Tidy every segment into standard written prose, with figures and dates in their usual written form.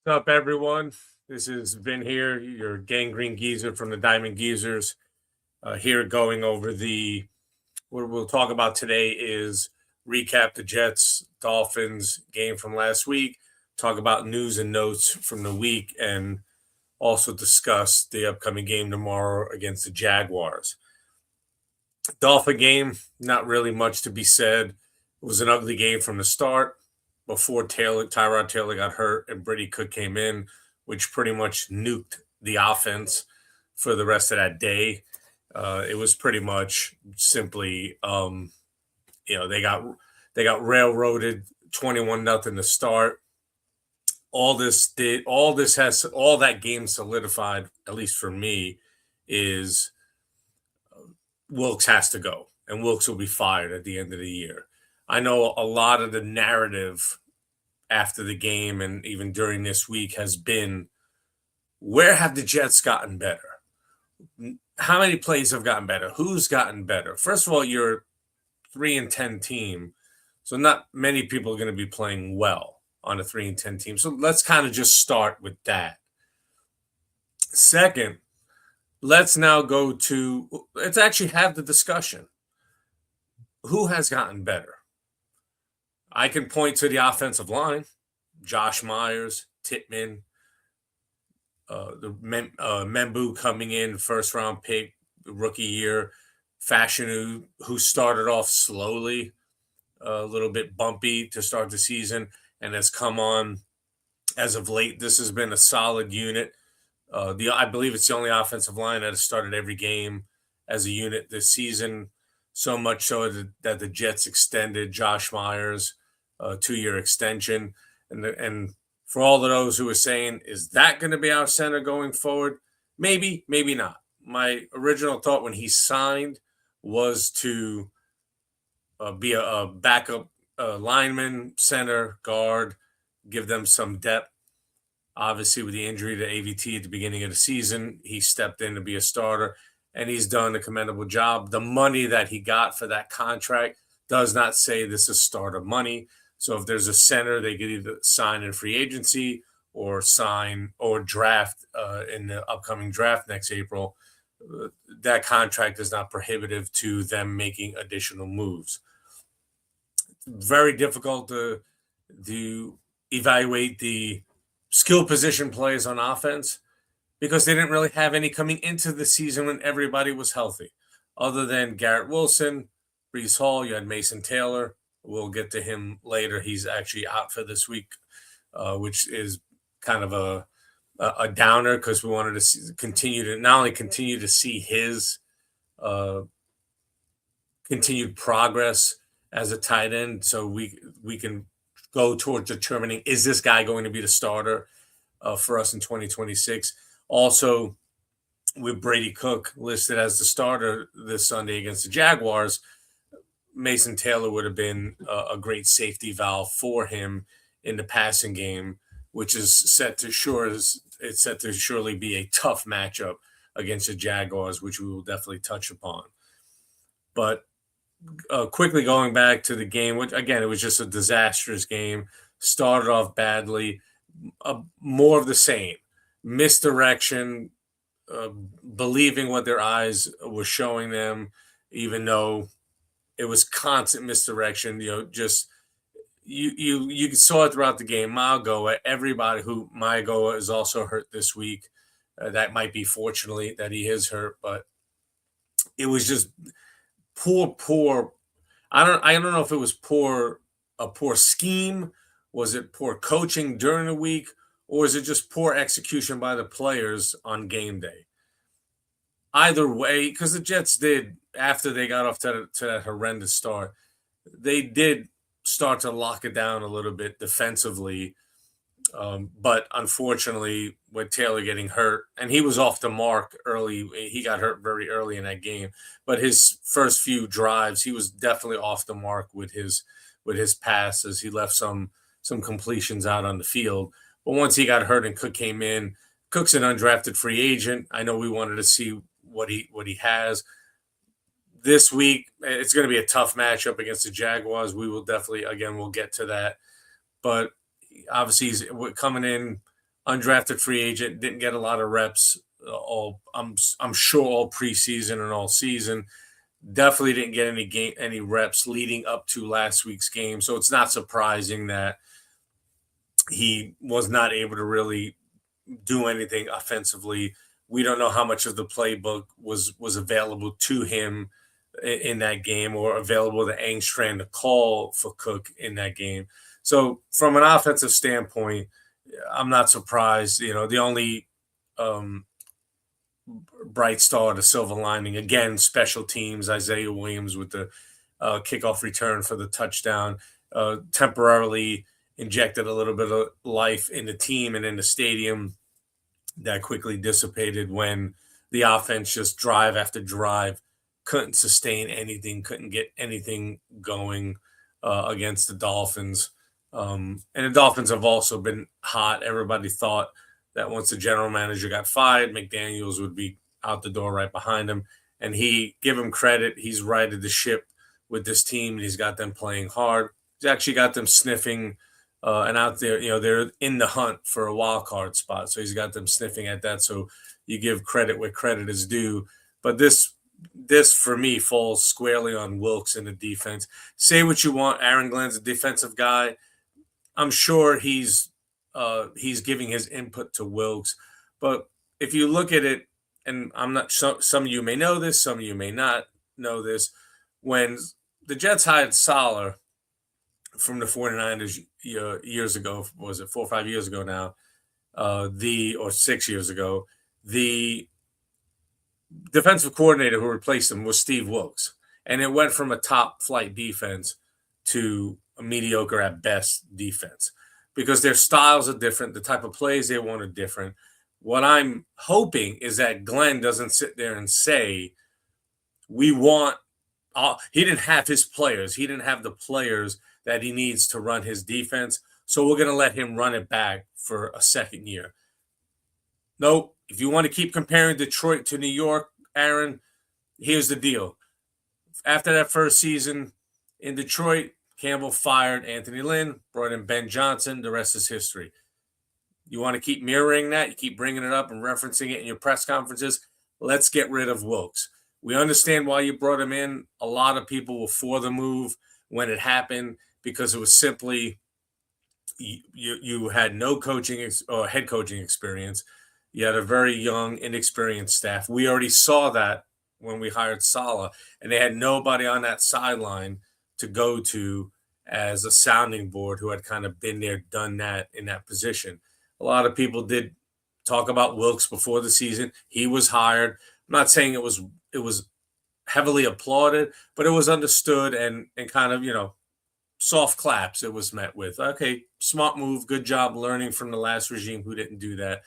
What's up, everyone? This is Vin here, your gangrene geezer from the Diamond Geezers. Here going over what we'll talk about today is recap the Jets Dolphins game from last week, talk about news and notes from the week, and also discuss the upcoming game tomorrow against the Jaguars. Dolphin game, not really much to be said. It was an ugly game from the start before Tyrod Taylor got hurt and Brady Cook came in, which pretty much nuked the offense for the rest of that day. It was pretty much simply, they got railroaded 21-0 to start. All that game solidified, at least for me, is Wilkes has to go, and Wilkes will be fired at the end of the year. I know a lot of the narrative after the game and even during this week has been, where have the Jets gotten better? How many plays have gotten better? Who's gotten better? First of all, you're a 3-10 team, so not many people are going to be playing well on a 3-10 team. So let's kind of just start with that. Second, let's actually have the discussion. Who has gotten better? I can point to the offensive line, Josh Myers, Tittman, Membu coming in, first-round pick, rookie year, Fashanu, who started off slowly, a little bit bumpy to start the season, and has come on as of late. This has been a solid unit. I believe it's the only offensive line that has started every game as a unit this season, so much so that the Jets extended Josh Myers a 2-year extension. And for all of those who are saying, is that going to be our center going forward? Maybe, maybe not. My original thought when he signed was to be a backup lineman, center, guard, give them some depth. Obviously, with the injury to AVT at the beginning of the season, he stepped in to be a starter, and he's done a commendable job. The money that he got for that contract does not say this is starter money. So if there's a center, they could either sign in free agency or sign or draft in the upcoming draft next April. That contract is not prohibitive to them making additional moves. Very difficult to evaluate the skill position plays on offense because they didn't really have any coming into the season when everybody was healthy. Other than Garrett Wilson, Breece Hall, you had Mason Taylor. We'll get to him later. He's actually out for this week, which is kind of a downer because we wanted to continue to see his continued progress as a tight end, so we can go towards determining, is this guy going to be the starter for us in 2026? Also, with Brady Cook listed as the starter this Sunday against the Jaguars, Mason Taylor would have been a great safety valve for him in the passing game, which is set to surely be a tough matchup against the Jaguars, which we will definitely touch upon. But quickly going back to the game, which again, it was just a disastrous game. Started off badly, more of the same, misdirection, believing what their eyes were showing them, even though it was constant misdirection. Just you saw it throughout the game. Magoa is also hurt this week. That might be fortunately that he is hurt, but it was just poor. I don't know if it was a poor scheme. Was it poor coaching during the week, or is it just poor execution by the players on game day? Either way, because the Jets did, after they got off to that horrendous start, they did start to lock it down a little bit defensively. But unfortunately, with Taylor getting hurt, and he was off the mark early, he got hurt very early in that game. But his first few drives, he was definitely off the mark with his passes. He left some completions out on the field. But once he got hurt and Cook came in, Cook's an undrafted free agent. I know we wanted to see what he has. This week, it's going to be a tough matchup against the Jaguars. We will definitely, again, we'll get to that. But obviously, he's coming in undrafted free agent, didn't get a lot of reps. I'm sure all preseason and all season. Definitely didn't get any reps leading up to last week's game. So it's not surprising that he was not able to really do anything offensively. We don't know how much of the playbook was available to him in that game or available to Angstrom to call for Cook in that game. So from an offensive standpoint, I'm not surprised. The only bright star, the silver lining, again, special teams, Isaiah Williams with the kickoff return for the touchdown, temporarily injected a little bit of life in the team and in the stadium. That quickly dissipated when the offense just drive after drive couldn't sustain anything, couldn't get anything going against the Dolphins. And the Dolphins have also been hot. Everybody thought that once the general manager got fired, McDaniels would be out the door right behind him. And give him credit, he's righted the ship with this team. He's got them playing hard. He's actually got them sniffing and out there, they're in the hunt for a wild card spot. So he's got them sniffing at that. So you give credit where credit is due. But this for me falls squarely on Wilks in the defense. Say what you want, Aaron Glenn's a defensive guy. I'm sure he's giving his input to Wilks. But if you look at it, and I'm not some of you may know this, some of you may not know this, when the Jets hired Saleh from the 49ers years ago, was it 4 or 5 years ago now, or 6 years ago, the defensive coordinator who replaced him was Steve Wilks. And it went from a top flight defense to a mediocre at best defense because their styles are different. The type of plays they want are different. What I'm hoping is that Glenn doesn't sit there and say, he didn't have his players. He didn't have the players that he needs to run his defense. So we're going to let him run it back for a second year. Nope. If you want to keep comparing Detroit to New York, Aaron, here's the deal. After that first season in Detroit, Campbell fired Anthony Lynn, brought in Ben Johnson. The rest is history. You want to keep mirroring that? You keep bringing it up and referencing it in your press conferences? Let's get rid of Wilks. We understand why you brought him in. A lot of people were for the move when it happened because it was simply you had no coaching or head coaching experience. You had a very young, inexperienced staff. We already saw that when we hired Saleh, and they had nobody on that sideline to go to as a sounding board who had kind of been there, done that in that position. A lot of people did talk about Wilks before the season. He was hired. I'm not saying it was heavily applauded, but it was understood and kind of, soft claps it was met with. Okay, smart move, good job learning from the last regime who didn't do that.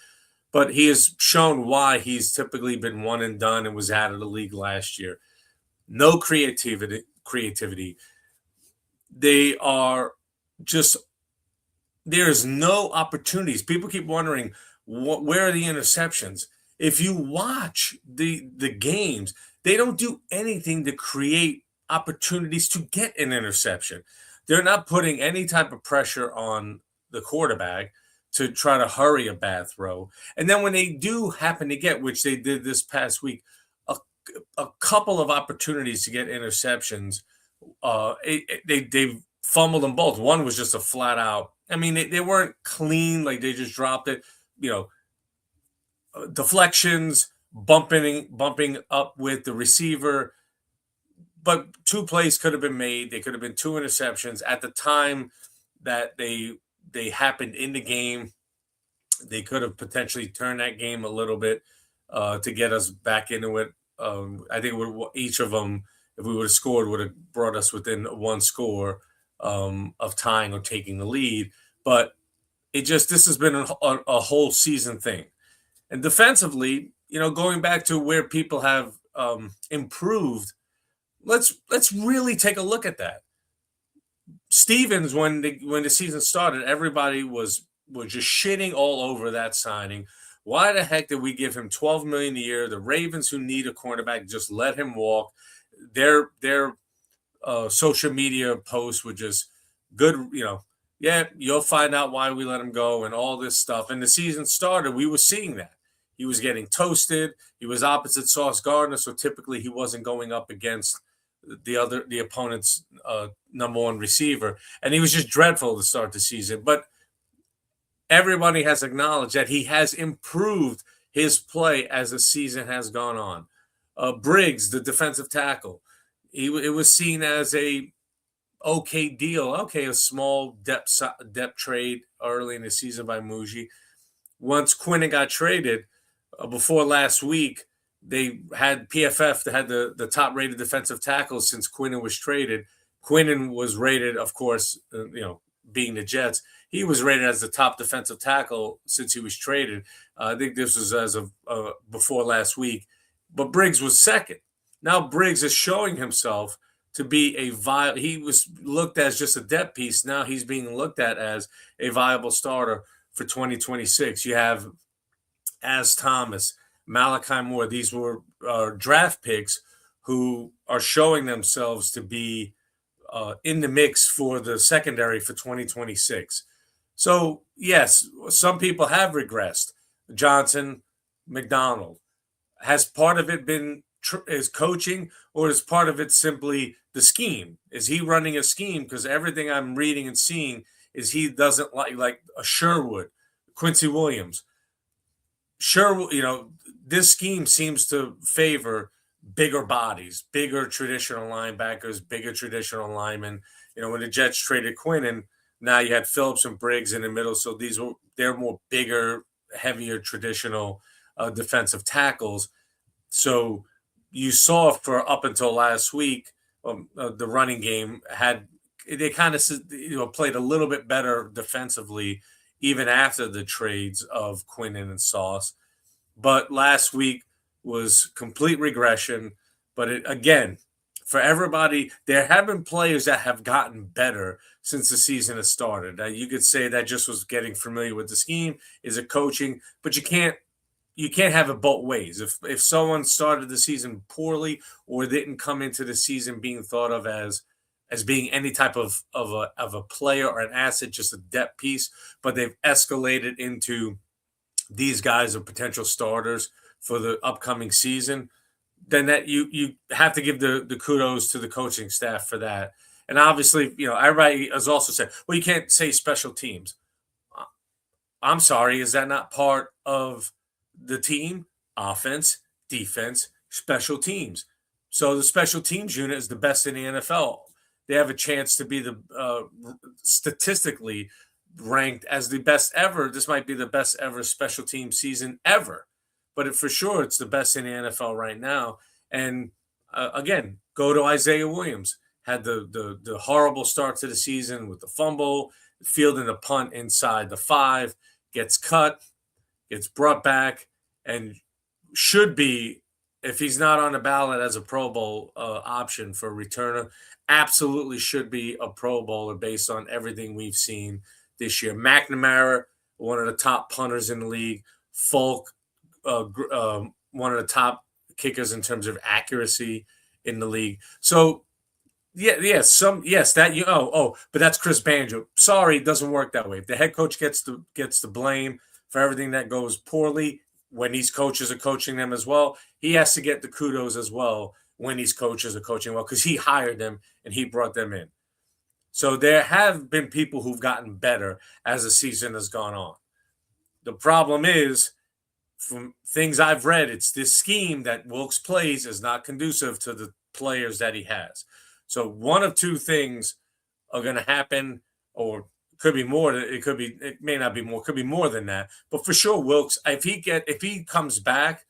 But he has shown why he's typically been one and done and was out of the league last year. No creativity. They are just, there's no opportunities. People keep wondering, where are the interceptions? If you watch the games, they don't do anything to create opportunities to get an interception. They're not putting any type of pressure on the quarterback to try to hurry a bad throw. And then when they do happen to get, which they did this past week, a couple of opportunities to get interceptions, they fumbled them both. One was just a flat out. I mean, they weren't clean, like they just dropped it. Deflections, bumping up with the receiver. But two plays could have been made. They could have been two interceptions at the time that they happened in the game. They could have potentially turned that game a little bit to get us back into it. I think each of them, if we would have scored, would have brought us within one score of tying or taking the lead. But this has been a whole season thing. And defensively, going back to where people have improved, let's really take a look at that. Stevens, when the season started, everybody was just shitting all over that signing. Why the heck did we give him $12 million a year? The Ravens, who need a cornerback, just let him walk. Their social media posts were just good. yeah, you'll find out why we let him go and all this stuff. And the season started, we were seeing that. He was getting toasted. He was opposite Sauce Gardner, so typically he wasn't going up against the opponent's number one receiver, and he was just dreadful to start the season. But everybody has acknowledged that he has improved his play as the season has gone on. Briggs, the defensive tackle, it was seen as a okay deal. Okay, a small depth trade early in the season by Muji. Once Quinnen got traded before last week, they had PFF that had the top rated defensive tackles since Quinnen was traded. Quinnen was rated, of course, being the Jets, he was rated as the top defensive tackle since he was traded. I think this was as of before last week. But Briggs was second. Now Briggs is showing himself to be he was looked at as just a depth piece. Now he's being looked at as a viable starter for 2026. You have As Thomas, Malachi Moore. These were draft picks who are showing themselves to be in the mix for the secondary for 2026. So, yes, some people have regressed. Johnson, McDonald. Has part of it been is coaching, or is part of it simply the scheme? Is he running a scheme? Because everything I'm reading and seeing is he doesn't like a Sherwood, Quincy Williams. Sherwood, this scheme seems to favor bigger bodies, bigger traditional linebackers, bigger traditional linemen. When the Jets traded Quinnen, now you had Phillips and Briggs in the middle, so they're more bigger, heavier traditional defensive tackles. So you saw for up until last week, the running game they kind of played a little bit better defensively even after the trades of Quinnen and Sauce. But last week was complete regression. But again, for everybody, there have been players that have gotten better since the season has started. Now, you could say that just was getting familiar with the scheme, is it coaching, but you can't have it both ways. If someone started the season poorly or didn't come into the season being thought of as being any type of a player or an asset, just a depth piece, but they've escalated into these guys are potential starters for the upcoming season, then that you have to give the kudos to the coaching staff for that. And obviously, everybody has also said, well, you can't say special teams. I'm sorry, is that not part of the team? Offense, defense, special teams. So the special teams unit is the best in the NFL. They have a chance to be the statistically ranked as the best ever. This might be the best ever special team season ever, but for sure it's the best in the NFL right now. And again, go to Isaiah Williams. Had the horrible start to the season with the fumble, fielding a punt inside the 5, gets cut, gets brought back, and should be, if he's not on the ballot as a Pro Bowl option for a returner, absolutely should be a Pro Bowler based on everything we've seen this year. McNamara, one of the top punters in the league. Folk, one of the top kickers in terms of accuracy in the league. So, but that's Chris Banjo. Sorry, it doesn't work that way. If the head coach gets the blame for everything that goes poorly when these coaches are coaching them as well, he has to get the kudos as well when these coaches are coaching well, because he hired them and he brought them in. So there have been people who've gotten better as the season has gone on. The problem is, from things I've read, it's this scheme that Wilkes plays is not conducive to the players that he has. So one of two things are going to happen, or could be more. It may not be more. Could be more than that. But for sure, Wilkes, if he comes back,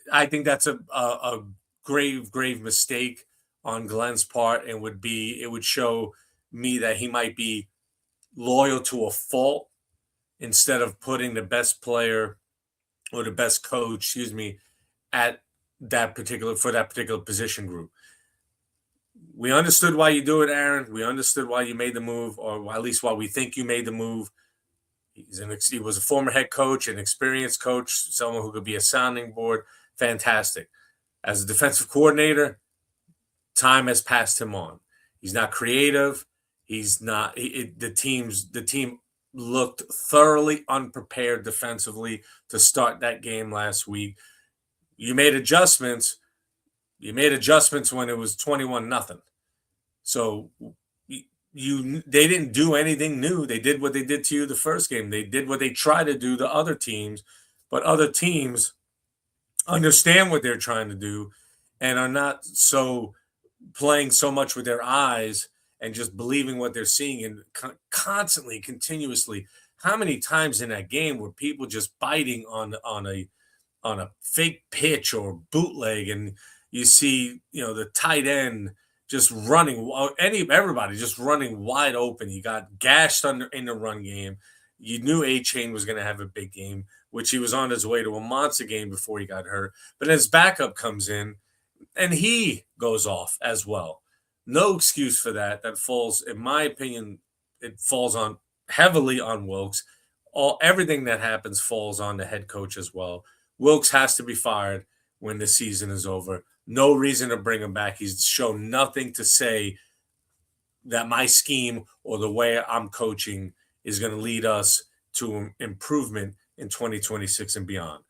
I think that's a grave mistake on Glenn's part, and it would show me that he might be loyal to a fault instead of putting the best player or the best coach, at that particular position group. We understood why you do it, Aaron. We understood why you made the move, or at least why we think you made the move. He was a former head coach, an experienced coach, someone who could be a sounding board. Fantastic. As a defensive coordinator, time has passed him on. He's not creative. He's not. The team looked thoroughly unprepared defensively to start that game last week. You made adjustments. You made adjustments when it was 21-0. So they didn't do anything new. They did what they did to you the first game. They did what they try to do to other teams, but other teams understand what they're trying to do and are not so playing so much with their eyes and just believing what they're seeing and constantly, continuously. How many times in that game were people just biting on a fake pitch or bootleg, and you see the tight end just running, everybody just running wide open. You got gashed in the run game. You knew A-Chain was going to have a big game, which he was on his way to a monster game before he got hurt. But his backup comes in, and he goes off as well. No excuse for that. That falls, in my opinion, it falls on heavily on Wilkes. Everything that happens falls on the head coach as well. Wilkes has to be fired when the season is over. No reason to bring him back. He's shown nothing to say that my scheme or the way I'm coaching is going to lead us to improvement in 2026 and beyond.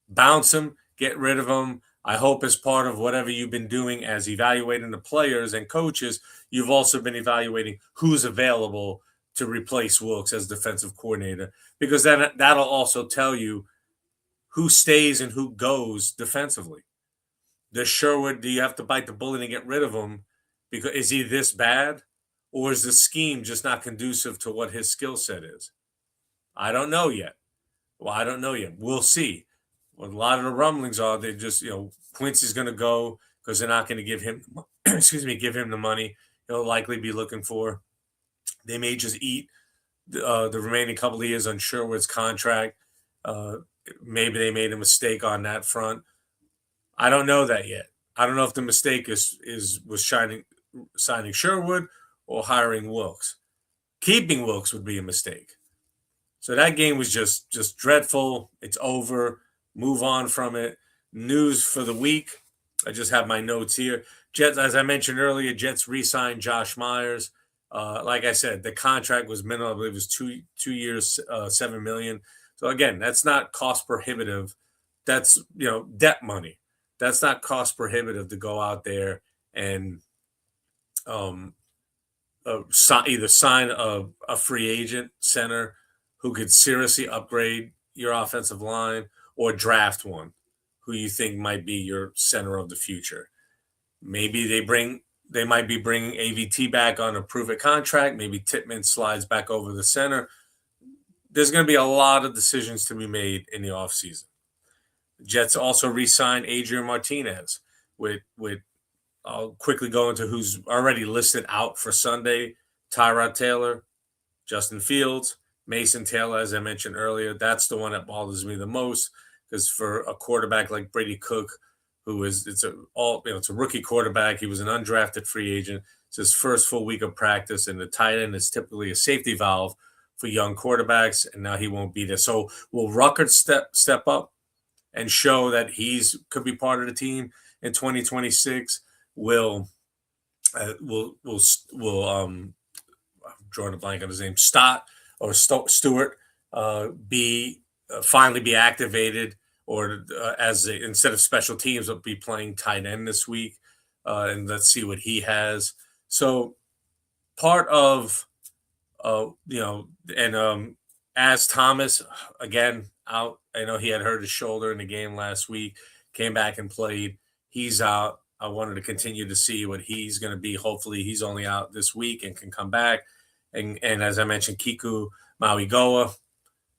Bounce him, get rid of him. I hope as part of whatever you've been doing as evaluating the players and coaches, you've also been evaluating who's available to replace Wilkes as defensive coordinator, because then that'll also tell you who stays and who goes defensively. Does Sherwood, do you have to bite the bullet and get rid of him because is he this bad, or is the scheme just not conducive to what his skill set is? I don't know yet. We'll see. Well, a lot of the rumblings are they just, Quincy's going to go because they're not going to give him, give him the money he'll likely be looking for. They may just eat the remaining couple of years on Sherwood's contract. Maybe they made a mistake on that front. I don't know that yet. I don't know if the mistake was signing Sherwood or hiring Wilkes. Keeping Wilkes would be a mistake. So that game was just dreadful. It's over. Move on from it. News for the week. I just have my notes here. Jets, as I mentioned earlier, Jets re-signed Josh Myers. Like I said, the contract was minimal. I believe it was 2 years, $7 million. So again, that's not cost prohibitive. That's debt money. That's not cost prohibitive to go out there and either sign a free agent center who could seriously upgrade your offensive line, or draft one who you think might be your center of the future. Maybe they might be bringing AVT back on a prove-it contract. Maybe Tippmann slides back over the center. There's going to be a lot of decisions to be made in the offseason. Jets also re-signed Adrian Martinez with I'll quickly go into who's already listed out for Sunday: Tyrod Taylor, Justin Fields, Mason Taylor, as I mentioned earlier. That's the one that bothers me the most, because for a quarterback like Brady Cook, it's a rookie quarterback. He was an undrafted free agent. It's his first full week of practice, and the tight end is typically a safety valve for young quarterbacks, and now he won't be there. So will Ruckert step up and show that could be part of the team in 2026? Will I'm drawing a blank on his name, Stewart finally be activated, or instead of special teams, will be playing tight end this week, and let's see what he has. So part of as Thomas again out. I know he had hurt his shoulder in the game last week, came back and played. He's out. I wanted to continue to see what he's going to be. Hopefully he's only out this week and can come back. And as I mentioned, Kiku Mauigoa,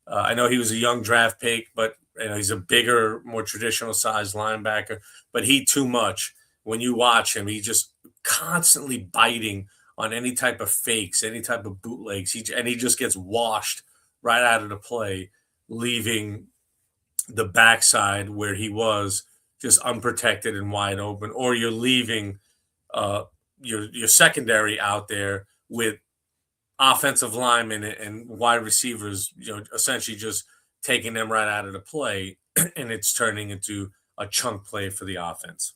I know he was a young draft pick, but he's a bigger, more traditional sized linebacker, but he too much. When you watch him, he's just constantly biting on any type of fakes, any type of bootlegs. He just gets washed right out of the play, leaving the backside where he was just unprotected and wide open, or you're leaving your secondary out there with offensive linemen and wide receivers, essentially just taking them right out of the play, and it's turning into a chunk play for the offense.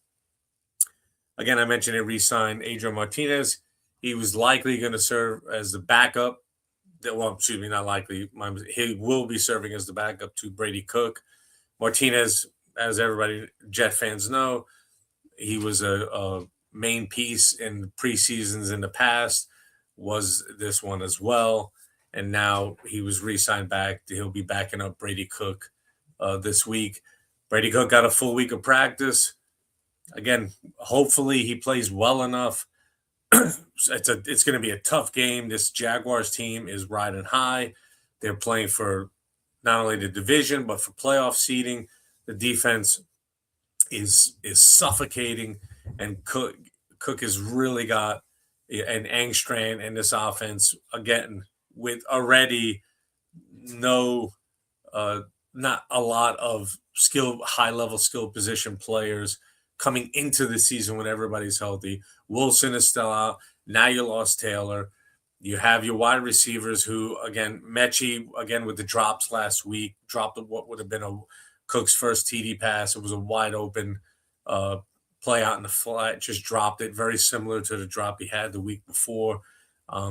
Again, I mentioned it re-signed Adrian Martinez. He was likely going to serve as the backup. Well, excuse me, not likely. He will be serving as the backup to Brady Cook. Martinez, as everybody Jet fans know, he was a main piece in preseasons in the past, was this one as well. And now he was re-signed back. He'll be backing up Brady Cook this week. Brady Cook got a full week of practice. Again, hopefully he plays well enough. It's going to be a tough game. This Jaguars team is riding high. They're playing for not only the division but for playoff seeding. The defense is suffocating, and Cook has really got an angstrom in this offense again with already no not a lot of high level skill position players coming into the season when everybody's healthy. Wilson is still out. Now you lost Taylor. You have your wide receivers who, again, Mechie, again, with the drops last week, dropped what would have been a Cook's first TD pass. It was a wide open play out in the flat, just dropped it, very similar to the drop he had the week before.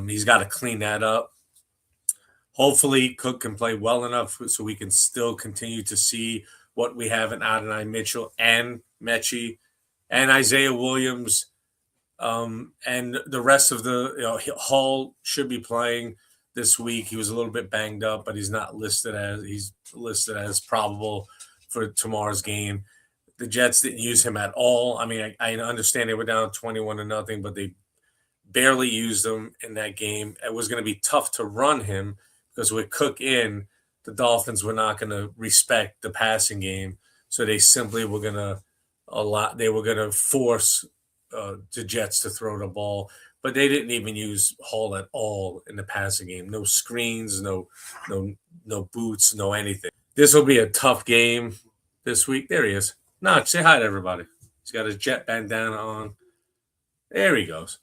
He's got to clean that up. Hopefully, Cook can play well enough so we can still continue to see what we have in Adonai Mitchell and Mechie and Isaiah Williams. And the rest of Hall should be playing this week. He was a little bit banged up, but he's listed as probable for tomorrow's game. The Jets didn't use him at all. I mean, I understand they were down 21-0, but they barely used him in that game. It was going to be tough to run him because with Cook in, the Dolphins were not going to respect the passing game. So they simply were going to force the Jets to throw the ball, but they didn't even use Hall at all in the passing game. No screens, no boots, no anything. This will be a tough game this week. There he is. No, say hi to everybody. He's got his Jet bandana on. There he goes.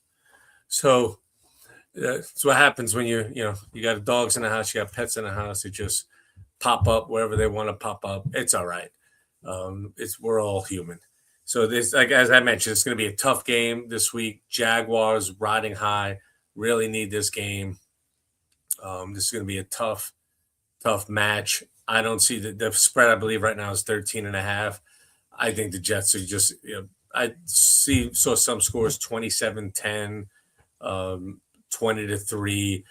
So that's what happens when you got dogs in the house, you got pets in the house. They just pop up wherever they want to pop up. It's all right. We're all human. So this, like as I mentioned, it's going to be a tough game this week. Jaguars riding high, really need this game. This is going to be a tough match. I don't see the spread. I believe right now is 13.5. I think the Jets are just. I saw some scores 27-10, 20-3.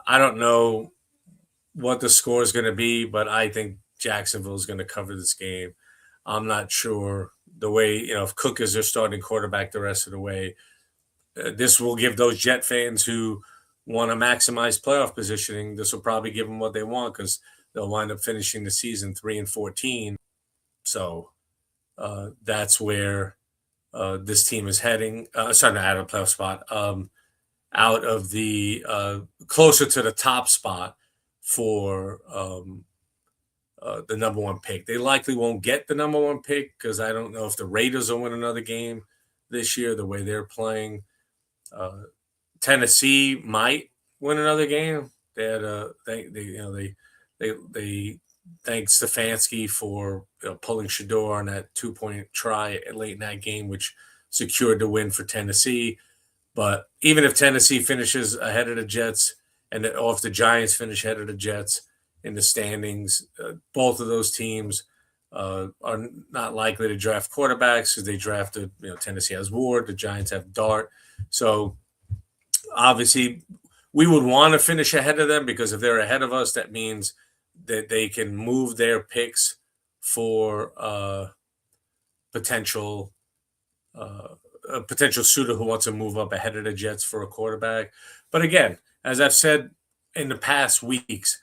I don't know what the score is going to be, but I think Jacksonville is going to cover this game. I'm not sure. The way, if Cook is their starting quarterback the rest of the way, this will give those Jet fans who want to maximize playoff positioning, this will probably give them what they want because they'll wind up finishing the season 3-14. So that's where this team is heading. Sorry, not out of a playoff spot. Out of the closer to the top spot for the number one pick. They likely won't get the number one pick because I don't know if the Raiders will win another game this year the way they're playing. Tennessee might win another game. They had they thanked Stefanski for pulling Shador on that 2-point try late in that game, which secured the win for Tennessee. But even if Tennessee finishes ahead of the Jets, or if the Giants finish ahead of the Jets in the standings, both of those teams are not likely to draft quarterbacks because they drafted, Tennessee has Ward, the Giants have Dart. So obviously we would want to finish ahead of them because if they're ahead of us, that means that they can move their picks for a potential suitor who wants to move up ahead of the Jets for a quarterback. But again, as I've said in the past weeks,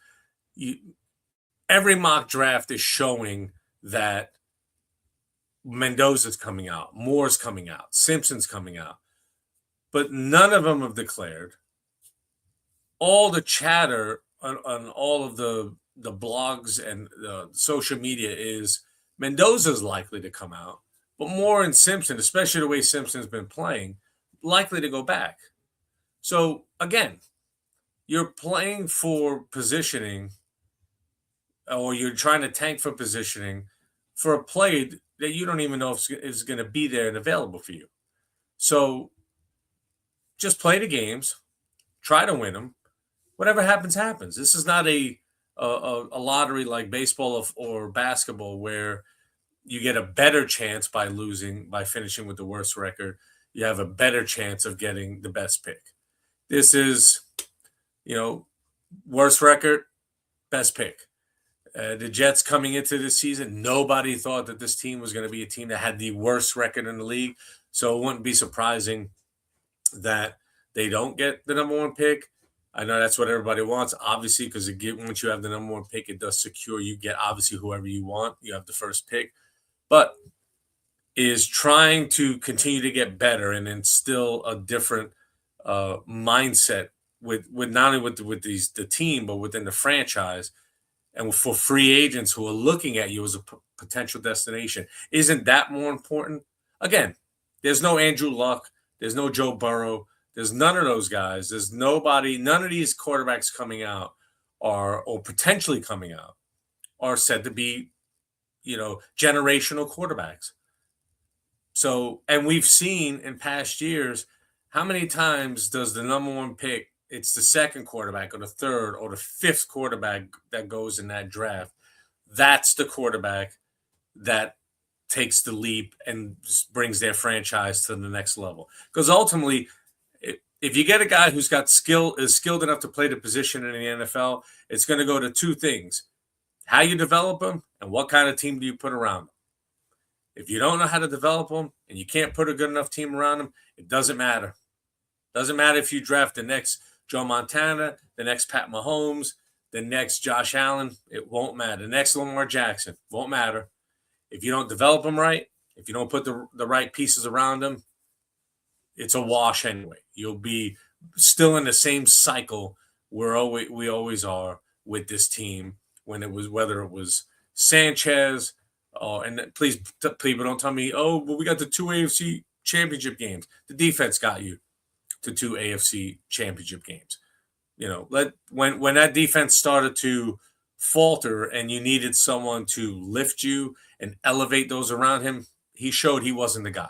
every mock draft is showing that Mendoza's coming out, Moore's coming out, Simpson's coming out, but none of them have declared. All the chatter on all of the blogs and social media is Mendoza's likely to come out, but Moore and Simpson, especially the way Simpson's been playing, likely to go back. So again, you're playing for positioning, or you're trying to tank for positioning for a play that you don't even know if is going to be there and available for you. So just play the games, try to win them. Whatever happens, happens. This is not a lottery like baseball or basketball where you get a better chance by losing, by finishing with the worst record. You have a better chance of getting the best pick. This is, worst record, best pick. The Jets coming into this season, nobody thought that this team was going to be a team that had the worst record in the league. So it wouldn't be surprising that they don't get the number one pick. I know that's what everybody wants, obviously, because once you have the number one pick, it does secure you get obviously whoever you want. You have the first pick, but is trying to continue to get better and instill a different mindset with not only with the team but within the franchise, and for free agents who are looking at you as a potential destination. Isn't that more important? Again, there's no Andrew Luck, there's no Joe Burrow. There's none of those guys. There's nobody. None of these quarterbacks coming out or potentially coming out are said to be, generational quarterbacks. So, and we've seen in past years, how many times does the number one pick, it's the second quarterback or the third or the fifth quarterback that goes in that draft. That's the quarterback that takes the leap and brings their franchise to the next level. Because ultimately, if you get a guy who's got is skilled enough to play the position in the NFL, it's going to go to two things: how you develop him and what kind of team do you put around him. If you don't know how to develop him and you can't put a good enough team around him, it doesn't matter. Doesn't matter if you draft the next Joe Montana, the next Pat Mahomes, the next Josh Allen. It won't matter. The next Lamar Jackson won't matter. If you don't develop him right, if you don't put the right pieces around him, it's a wash anyway. You'll be still in the same cycle we always are with this team whether it was Sanchez, and please people don't tell me, but we got the 2 AFC championship games. The defense got you to 2 AFC championship games. When that defense started to falter and you needed someone to lift you and elevate those around him, he showed he wasn't the guy.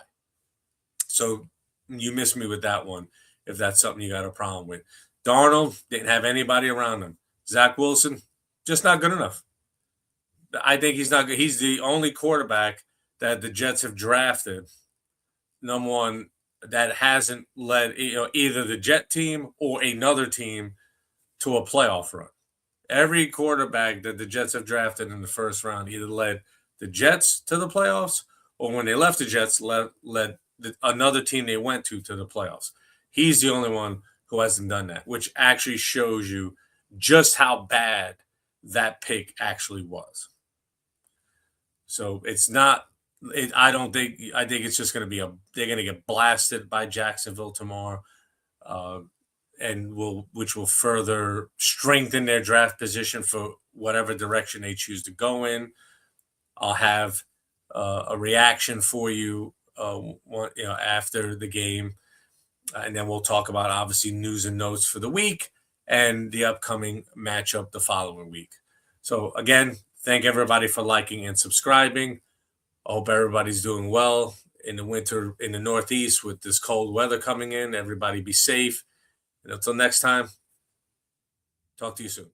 So you missed me with that one if that's something you got a problem with. Darnold didn't have anybody around him. Zach Wilson, just not good enough. I think he's not good. He's the only quarterback that the Jets have drafted, number one, that hasn't led either the Jet team or another team to a playoff run. Every quarterback that the Jets have drafted in the first round either led the Jets to the playoffs or when they left the Jets, led another team they went to the playoffs. He's the only one who hasn't done that, which actually shows you just how bad that pick actually was. So it's not. I think it's just going to be they're going to get blasted by Jacksonville tomorrow, which will further strengthen their draft position for whatever direction they choose to go in. I'll have a reaction for you, after the game, and then we'll talk about obviously news and notes for the week and the upcoming matchup the following week. So again, thank everybody for liking and subscribing. I hope everybody's doing well in the winter in the Northeast with this cold weather coming in. Everybody be safe. And until next time, talk to you soon.